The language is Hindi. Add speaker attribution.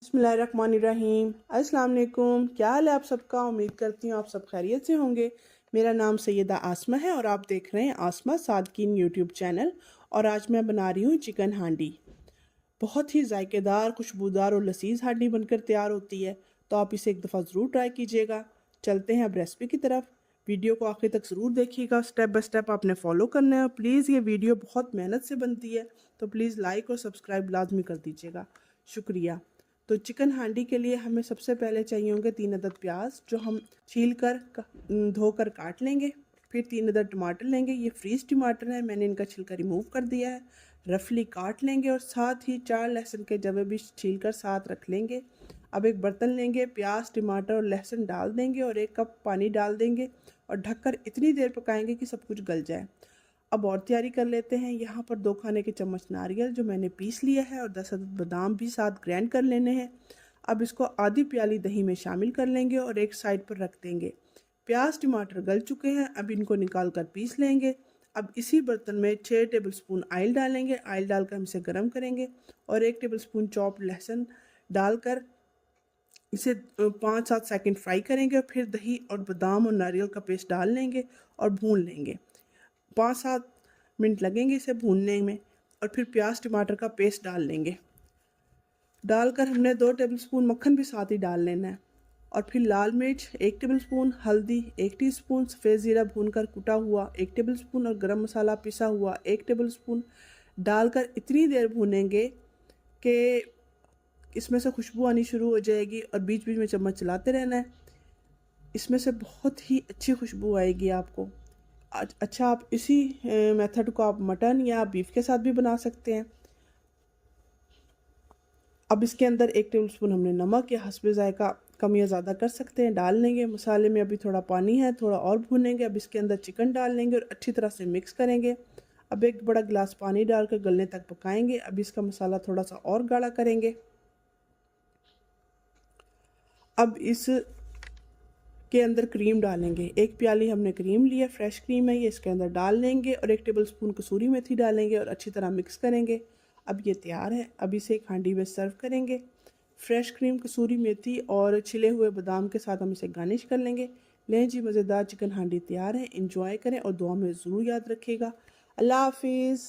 Speaker 1: बिस्मिल्लाहिर्रहमानिर्रहीम। अस्सलाम वालेकुम। क्या हाल है आप सबका? उम्मीद करती हूँ आप सब खैरियत से होंगे। मेरा नाम सैयदा आसमा है और आप देख रहे हैं आसमा सादकीन यूट्यूब चैनल। और आज मैं बना रही हूँ चिकन हांडी। बहुत ही जायकेदार, खुशबूदार और लजीज हांडी बनकर तैयार होती है, तो आप इसे एक दफ़ा ज़रूर ट्राई कीजिएगा। चलते हैं अब रेसिपी की तरफ। वीडियो को आखिर तक ज़रूर देखिएगा, स्टेप बाय स्टेप आपने फॉलो करना है। प्लीज़, ये वीडियो बहुत मेहनत से बनती है, तो प्लीज़ लाइक और सब्सक्राइब लाजमी कर दीजिएगा। शुक्रिया। तो चिकन हांडी के लिए हमें सबसे पहले चाहिए होंगे 3 अदद प्याज, जो हम छील कर धोकर काट लेंगे। फिर 3 अदद टमाटर लेंगे, ये फ्रीज टमाटर है, मैंने इनका छिलका रिमूव कर दिया है। रफली काट लेंगे और साथ ही 4 लहसुन के जवे भी छील कर साथ रख लेंगे। अब एक बर्तन लेंगे, प्याज टमाटर और लहसुन डाल देंगे और 1 कप पानी डाल देंगे और ढककर इतनी देर पकाएंगे कि सब कुछ गल जाए। अब और तैयारी कर लेते हैं। यहाँ पर 2 खाने के चम्मच नारियल जो मैंने पीस लिया है और 10 अदद बादाम भी साथ ग्राइंड कर लेने हैं। अब इसको आधी प्याली दही में शामिल कर लेंगे और एक साइड पर रख देंगे। प्याज टमाटर गल चुके हैं, अब इनको निकाल कर पीस लेंगे। अब इसी बर्तन में 6 टेबलस्पून ऑयल डालेंगे। ऑयल डालकर हम इसे गर्म करेंगे और 1 टेबलस्पून चॉप्ड लहसुन डालकर इसे 5-7 सेकंड फ्राई करेंगे और फिर दही और बादाम और नारियल का पेस्ट डाल लेंगे और भून लेंगे। 5-7 मिनट लगेंगे इसे भूनने में और फिर प्याज टमाटर का पेस्ट डाल लेंगे। डालकर हमने 2 टेबलस्पून मक्खन भी साथ ही डाल लेना है और फिर लाल मिर्च 1 टेबलस्पून, हल्दी 1 टीस्पून, सफ़ेद ज़ीरा भूनकर कुटा हुआ 1 टेबलस्पून और गरम मसाला पिसा हुआ 1 टेबलस्पून डालकर इतनी देर भूनेंगे कि इसमें से खुशबू आनी शुरू हो जाएगी और बीच बीच में चम्मच चलाते रहना है। इसमें से बहुत ही अच्छी खुशबू आएगी आपको। अच्छा, आप इसी मेथड को आप मटन या बीफ के साथ भी बना सकते हैं। अब इसके अंदर 1 टेबलस्पून हमने नमक या हस्बे ज़ायका कम या ज़्यादा कर सकते हैं डाल लेंगे। मसाले में अभी थोड़ा पानी है, थोड़ा और भूनेंगे। अब इसके अंदर चिकन डाल लेंगे और अच्छी तरह से मिक्स करेंगे। अब 1 बड़ा गिलास पानी डालकर गलने तक पकाएंगे। अब इसका मसाला थोड़ा सा और गाढ़ा करेंगे। अब इस के अंदर क्रीम डालेंगे। 1 प्याली हमने क्रीम लिया, फ्रेश क्रीम है ये, इसके अंदर डाल लेंगे और 1 टेबलस्पून कसूरी मेथी डालेंगे और अच्छी तरह मिक्स करेंगे। अब ये तैयार है। अब इसे एक हांडी में सर्व करेंगे। फ्रेश क्रीम, कसूरी मेथी और छिले हुए बादाम के साथ हम इसे गार्निश कर लेंगे। लें जी, मज़ेदार चिकन हांडी तैयार है। इंजॉय करें और दुआ में ज़रूर याद रखिएगा। अल्लाह हाफिज़।